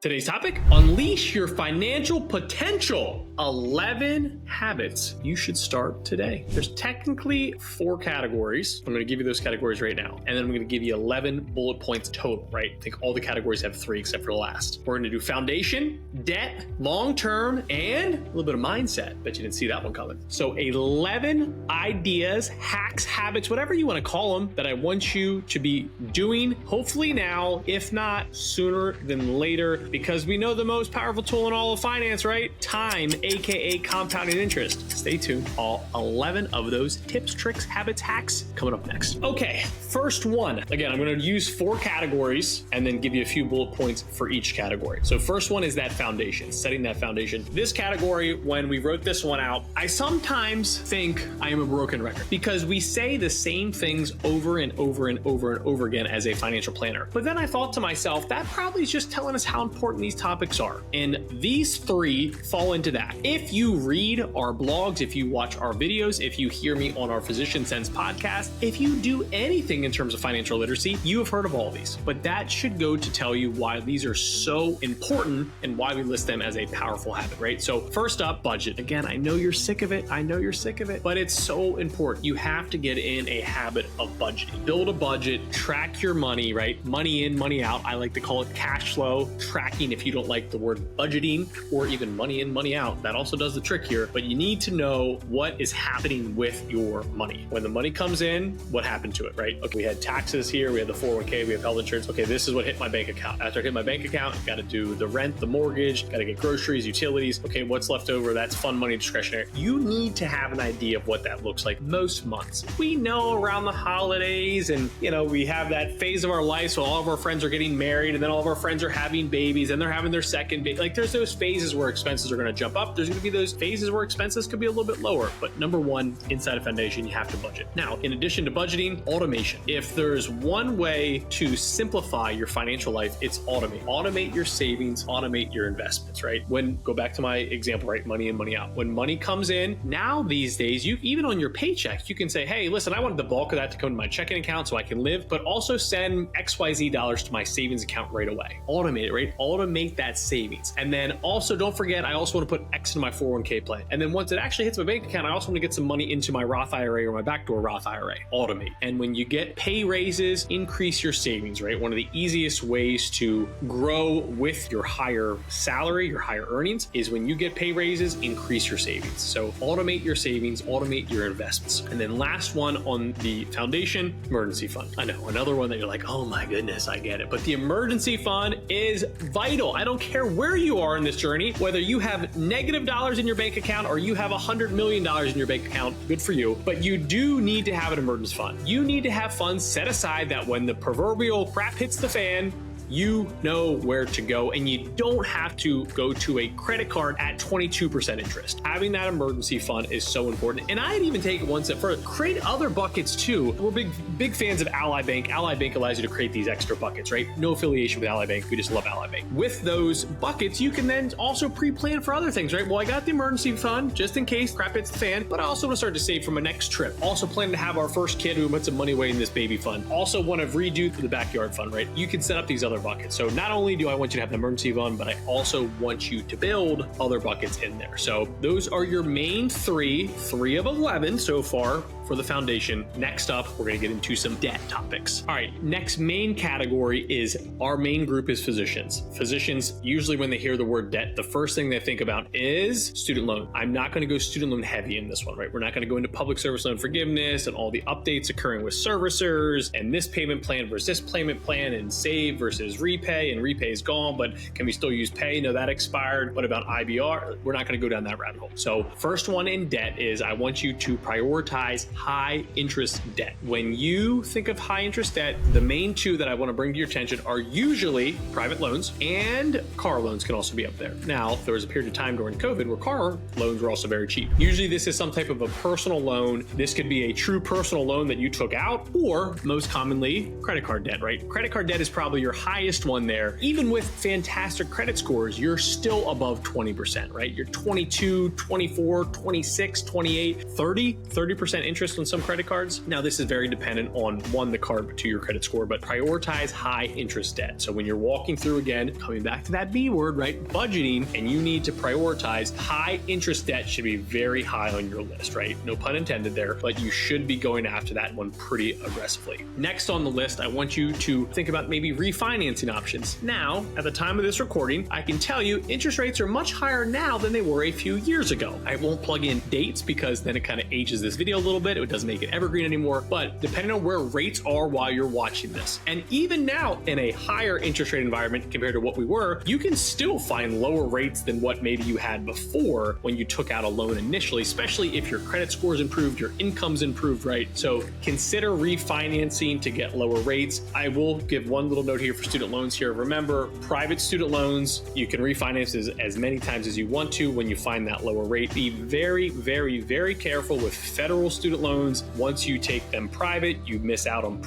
Today's topic, unleash your financial potential. 11 habits you should start today. There's technically 4 categories. I'm going to give you those categories right now. And then I'm going to give you 11 bullet points total, right? I think all the categories have 3 except for the last. We're going to do foundation, debt, long-term, and a little bit of mindset. Bet you didn't see that one coming. So 11 ideas, hacks, habits, whatever you want to call them, that I want you to be doing, hopefully now, if not sooner than later, because we know the most powerful tool in all of finance, right? Time, aka compounding interest. Stay tuned. All 11 of those tips, tricks, habits, hacks coming up next. Okay, first one. Again, I'm going to use 4 categories and then give you a few bullet points for each category. So first one is that foundation, setting that foundation. This category, when we wrote this one out, I sometimes think I am a broken record because we say the same things over and over and over and over again as a financial planner. But then I thought to myself, that probably is just telling us how important these topics are. And these 3 fall into that. If you read our blogs, if you watch our videos, if you hear me on our Physician Sense podcast, if you do anything in terms of financial literacy, you have heard of all of these. But that should go to tell you why these are so important and why we list them as a powerful habit, right? So first up, budget. Again, I know you're sick of it. I know you're sick of it, but it's so important. You have to get in a habit of budgeting. Build a budget, track your money, right? Money in, money out. I like to call it cash flow tracking if you don't like the word budgeting, or even money in, money out. That also does the trick here, but you need to know what is happening with your money. When the money comes in, what happened to it, right? Okay, we had taxes here, we had the 401k, we have health insurance. Okay, this is what hit my bank account. After I hit my bank account, got to do the rent, the mortgage, got to get groceries, utilities. Okay, what's left over? That's fund money, discretionary. You need to have an idea of what that looks like most months. We know around the holidays and, we have that phase of our life, so all of our friends are getting married and then all of our friends are having babies and they're having their second baby. Like there's those phases where expenses are going to jump up. There's going to be those phases where expenses could be a little bit lower. But number one, inside a foundation, you have to budget. Now, in addition to budgeting, automation. If there's one way to simplify your financial life, it's automate. Automate your savings, automate your investments, right? Go back to my example, right? Money in, money out. When money comes in, now these days, you even on your paycheck, you can say, hey, listen, I wanted the bulk of that to come to my checking account so I can live, but also send XYZ dollars to my savings account right away. Automate it, right? Automate that savings. And then also don't forget, I also want to put X into my 401k plan. And then once it actually hits my bank account, I also want to get some money into my Roth IRA or my backdoor Roth IRA. Automate. And when you get pay raises, increase your savings, right? One of the easiest ways to grow with your higher salary, your higher earnings, is when you get pay raises, increase your savings. So automate your savings, automate your investments. And then last one on the foundation, emergency fund. I know, another one that you're like, oh my goodness, I get it. But the emergency fund is vital. I don't care where you are in this journey, whether you have negative dollars in your bank account or you have $100 million in your bank account, good for you. But you do need to have an emergency fund. You need to have funds set aside that when the proverbial crap hits the fan, you know where to go, and you don't have to go to a credit card at 22% interest. Having that emergency fund is so important. And I'd even take it one step further. Create other buckets too. We're big fans of Ally Bank. Ally Bank allows you to create these extra buckets, right? No affiliation with Ally Bank. We just love Ally Bank. With those buckets, you can then also pre-plan for other things, right? Well, I got the emergency fund just in case crap hits the fan, but I also want to start to save for my next trip. Also planning to have our first kid, who put some money away in this baby fund. Also want to redo the backyard fund, right? You can set up these other buckets. So not only do I want you to have an emergency fund, but I also want you to build other buckets in there. So those are your main 3 of 11 so far for the foundation. Next up, we're going to get into some debt topics. All right, next main category is our main group is physicians. Physicians, usually when they hear the word debt, the first thing they think about is student loan. I'm not going to go student loan heavy in this one, right? We're not going to go into public service loan forgiveness and all the updates occurring with servicers and this payment plan versus this payment plan and save versus repay, and repay is gone, but can we still use pay? No, that expired. What about IBR? We're not going to go down that rabbit hole. So first one in debt is I want you to prioritize high interest debt. When you think of high interest debt, the main 2 that I want to bring to your attention are usually private loans, and car loans can also be up there. Now, there was a period of time during COVID where car loans were also very cheap. Usually this is some type of a personal loan. This could be a true personal loan that you took out, or most commonly credit card debt, right? Credit card debt is probably your highest one there. Even with fantastic credit scores, you're still above 20%, right? You're 22, 24, 26, 28, 30% interest interest on some credit cards. Now, this is very dependent on one, the card, but two, your credit score, but prioritize high interest debt. So when you're walking through, again, coming back to that B word, right? Budgeting, and you need to prioritize high interest debt should be very high on your list, right? No pun intended there, but you should be going after that one pretty aggressively. Next on the list, I want you to think about maybe refinancing options. Now, at the time of this recording, I can tell you interest rates are much higher now than they were a few years ago. I won't plug in dates because then it kind of ages this video a little bit. It doesn't make it evergreen anymore, but depending on where rates are while you're watching this, and even now in a higher interest rate environment compared to what we were, you can still find lower rates than what maybe you had before when you took out a loan initially, especially if your credit score's improved, your income's improved, right? So consider refinancing to get lower rates. I will give one little note here for student loans here. Remember, private student loans, you can refinance as many times as you want to when you find that lower rate. Be very, very, very careful with federal student loans. Once you take them private, you miss out on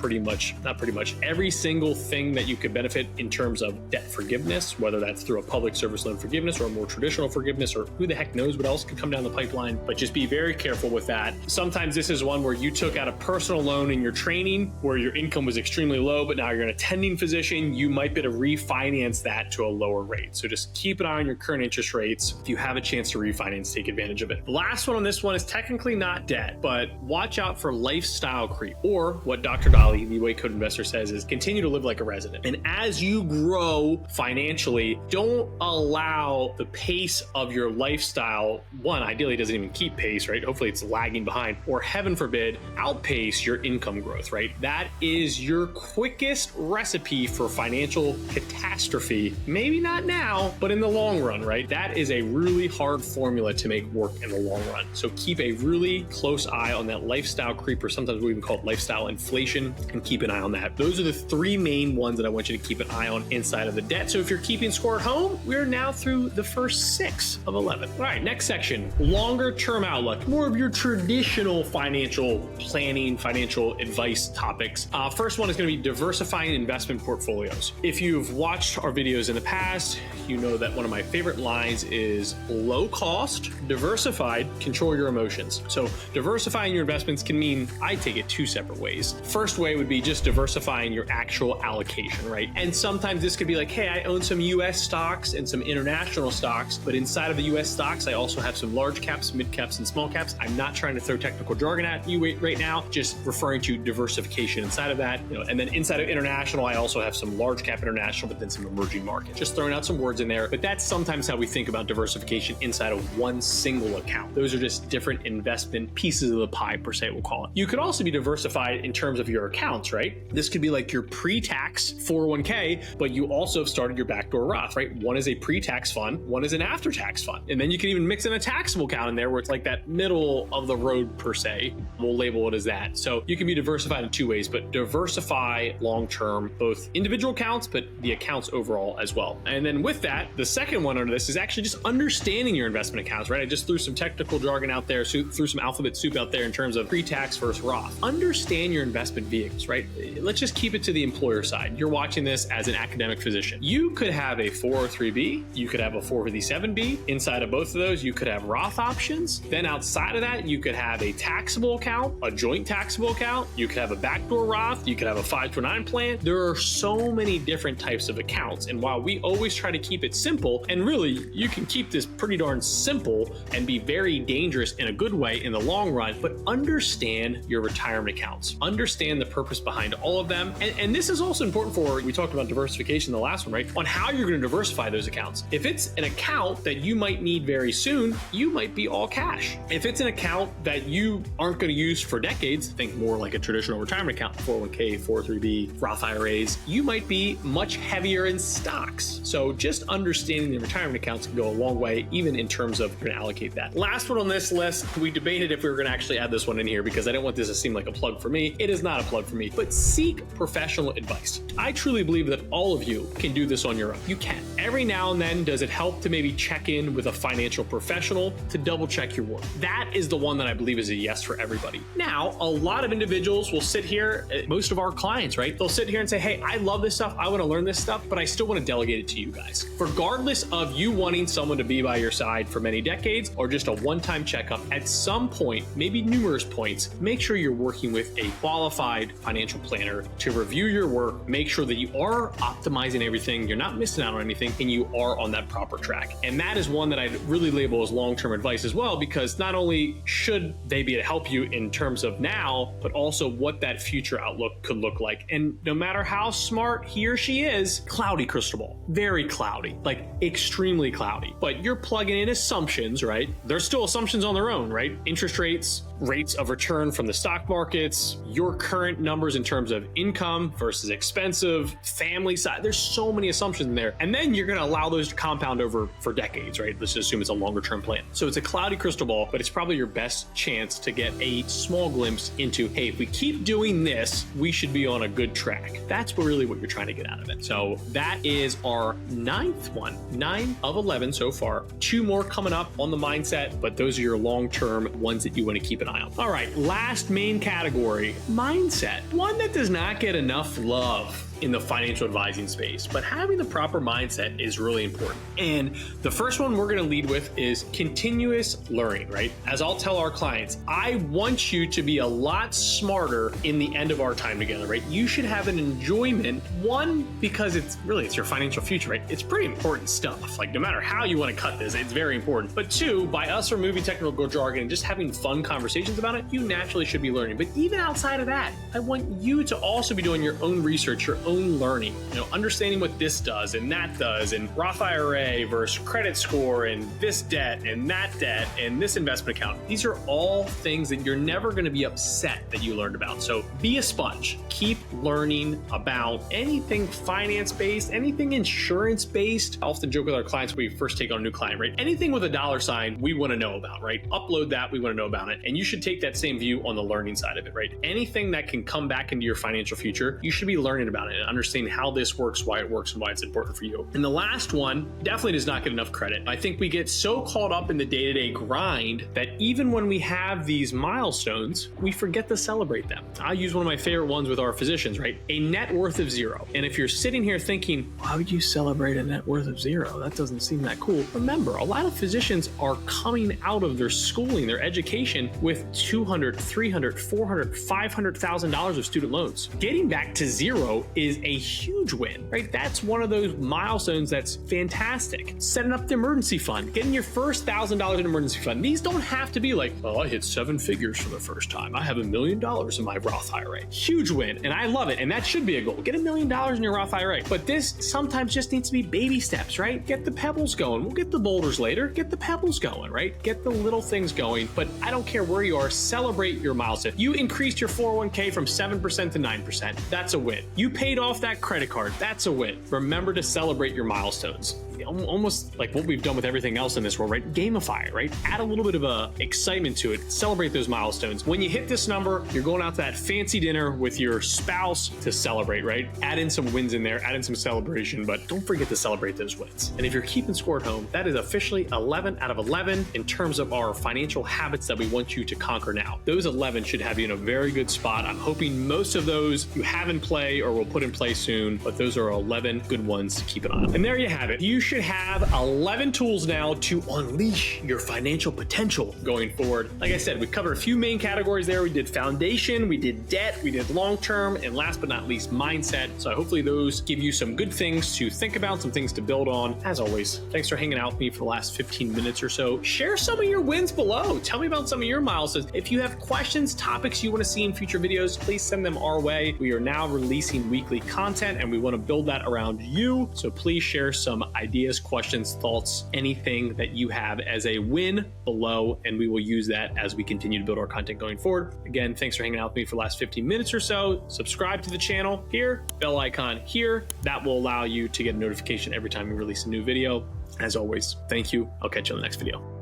every single thing that you could benefit in terms of debt forgiveness, whether that's through a public service loan forgiveness or a more traditional forgiveness, or who the heck knows what else could come down the pipeline. But just be very careful with that. Sometimes this is one where you took out a personal loan in your training where your income was extremely low, but now you're an attending physician. You might be able to refinance that to a lower rate. So just keep an eye on your current interest rates. If you have a chance to refinance, take advantage of it. The last one on this one is technically not debt, but watch out for lifestyle creep, or what Dr. Dolly, the Way Code Investor, says is continue to live like a resident. And as you grow financially, don't allow the pace of your lifestyle, one, ideally doesn't even keep pace, right? Hopefully it's lagging behind, or heaven forbid, outpace your income growth, right? That is your quickest recipe for financial catastrophe. Maybe not now, but in the long run, right? That is a really hard formula to make work in the long run. So keep a really close eye on that lifestyle creep, or sometimes we even call it lifestyle inflation, and keep an eye on that. Those are the three main ones that I want you to keep an eye on inside of the debt. So if you're keeping score at home, we're now through the first 6 of 11. All right, next section, longer term outlook, more of your traditional financial planning, financial advice topics. First one is going to be diversifying investment portfolios. If you've watched our videos in the past, you know that one of my favorite lines is low cost, diversified, control your emotions. So diversifying your investments can mean, I take it 2 separate ways. First way would be just diversifying your actual allocation, right? And sometimes this could be like, hey, I own some US stocks and some international stocks, but inside of the US stocks, I also have some large caps, mid caps, and small caps. I'm not trying to throw technical jargon at you right now, just referring to diversification inside of that. And then inside of international, I also have some large cap international, but then some emerging markets. Just throwing out some words in there, but that's sometimes how we think about diversification inside of one single account. Those are just different investment pieces of the pie, per se, we'll call it. You could also be diversified in terms of your accounts, right? This could be like your pre-tax 401k, but you also have started your backdoor Roth, right? One is a pre-tax fund, one is an after-tax fund. And then you can even mix in a taxable account in there where it's like that middle of the road, per se. We'll label it as that. So you can be diversified in 2 ways, but diversify long-term, both individual accounts, but the accounts overall as well. And then with that, the second one under this is actually just understanding your investment accounts, right? I just threw some technical jargon out there, threw some alphabet soup out there in terms of pre-tax versus Roth. Understand your investment vehicles, right? Let's just keep it to the employer side. You're watching this as an academic physician. You could have a 403b, you could have a 457b. Inside of both of those, you could have Roth options. Then outside of that, you could have a taxable account, a joint taxable account. You could have a backdoor Roth. You could have a 529 plan. There are so many different types of accounts. And while we always try to keep it simple, and really you can keep this pretty darn simple and be very dangerous in a good way in the long run, but understand your retirement accounts. Understand the purpose behind all of them. And this is also important for, we talked about diversification in the last one, right? On how you're going to diversify those accounts. If it's an account that you might need very soon, you might be all cash. If it's an account that you aren't going to use for decades, think more like a traditional retirement account, 401k, 403b, Roth IRAs, you might be much heavier in stocks. So just understanding the retirement accounts can go a long way, even in terms of going to allocate that. Last one on this list, we debated if we were going to actually add this one in here because I didn't want this to seem like a plug for me. It is not a plug for me, but seek professional advice. I truly believe that all of you can do this on your own. You can. Every now and then, does it help to maybe check in with a financial professional to double check your work? That is the one that I believe is a yes for everybody. Now, a lot of individuals will sit here, most of our clients, right? They'll sit here and say, hey, I love this stuff. I want to learn this stuff, but I still want to delegate it to you guys. Regardless of you wanting someone to be by your side for many decades or just a one-time checkup, at some point, maybe numerous numerous points, make sure you're working with a qualified financial planner to review your work, make sure that you are optimizing everything, you're not missing out on anything, and you are on that proper track. And that is one that I'd really label as long-term advice as well, because not only should they be to help you in terms of now, but also what that future outlook could look like. And no matter how smart he or she is, cloudy crystal ball, very cloudy, like extremely cloudy. But you're plugging in assumptions, right? They're still assumptions on their own, right? Interest rates, rates of return from the stock markets, your current numbers in terms of income versus expensive, family size. There's so many assumptions in there. And then you're going to allow those to compound over for decades, right? Let's assume it's a longer term plan. So it's a cloudy crystal ball, but it's probably your best chance to get a small glimpse into, hey, if we keep doing this, we should be on a good track. That's really what you're trying to get out of it. So that is our 9th one, 9 of 11 so far. 2 more coming up on the mindset, but those are your long-term ones that you want to keep an eye on. All right, last main category, mindset. One that does not get enough love in the financial advising space, but having the proper mindset is really important. And the first one we're going to lead with is continuous learning, right? As I'll tell our clients, I want you to be a lot smarter in the end of our time together, right? You should have an enjoyment, one, because it's your financial future, right? It's pretty important stuff. Like no matter how you want to cut this, it's very important. But 2, by us removing technical jargon and just having fun conversations about it, you naturally should be learning. But even outside of that, I want you to also be doing your own research, your own learning, understanding what this does and that does, and Roth IRA versus credit score, and this debt and that debt and this investment account. These are all things that you're never going to be upset that you learned about. So be a sponge. Keep learning about anything finance-based, anything insurance-based. I often joke with our clients when we first take on a new client, right? Anything with a $, we want to know about, right? Upload that, we want to know about it. And you should take that same view on the learning side of it, right? Anything that can come back into your financial future, you should be learning about it and understanding how this works, why it works, and why it's important for you. And the last one definitely does not get enough credit. I think we get so caught up in the day-to-day grind that even when we have these milestones, we forget to celebrate them. I'll use one of my favorite ones with our physicians, right? A net worth of 0. And if you're sitting here thinking, why would you celebrate a net worth of 0? That doesn't seem that cool. Remember, a lot of physicians are coming out of their schooling, their education with $200,000, $300,000, $400,000, $500,000 of student loans. Getting back to 0 is a huge win, right? That's one of those milestones that's fantastic. Setting up the emergency fund, getting your first $1,000 in emergency fund. These don't have to be like, oh, I hit 7 figures for the first time. I have $1 million in my Roth IRA. Huge win, and I love it, and that should be a goal. Get $1 million in your Roth IRA. But this sometimes just needs to be baby steps, right? Get the pebbles going. We'll get the boulders later. Get the pebbles going, right? Get the little things going. But I don't care where you are, celebrate your milestone. You increased your 401k from 7% to 9%. That's a win. You paid off that credit card. That's a win. Remember to celebrate your milestones. Almost like what we've done with everything else in this world, right? Gamify it, right? Add a little bit of excitement to it. Celebrate those milestones. When you hit this number, you're going out to that fancy dinner with your spouse to celebrate, right? Add in some wins in there, add in some celebration, but don't forget to celebrate those wins. And if you're keeping score at home, that is officially 11 out of 11 in terms of our financial habits that we want you to conquer now. Those 11 should have you in a very good spot. I'm hoping most of those you have in play or will put in play soon, but those are 11 good ones to keep an eye on. And there you have it. You should have 11 tools now to unleash your financial potential going forward. Like I said, we've covered a few main categories there. We did foundation, we did debt, we did long-term, and last but not least, mindset. So hopefully those give you some good things to think about, some things to build on. As always, thanks for hanging out with me for the last 15 minutes or so. Share some of your wins below. Tell me about some of your milestones. If you have questions, topics you want to see in future videos, please send them our way. We are now releasing weekly content and we want to build that around you. So please share some ideas, questions, thoughts, anything that you have as a win below, and we will use that as we continue to build our content going forward. Again, thanks for hanging out with me for the last 15 minutes or so. Subscribe to the channel here, bell icon here. That will allow you to get a notification every time we release a new video. As always, thank you. I'll catch you on the next video.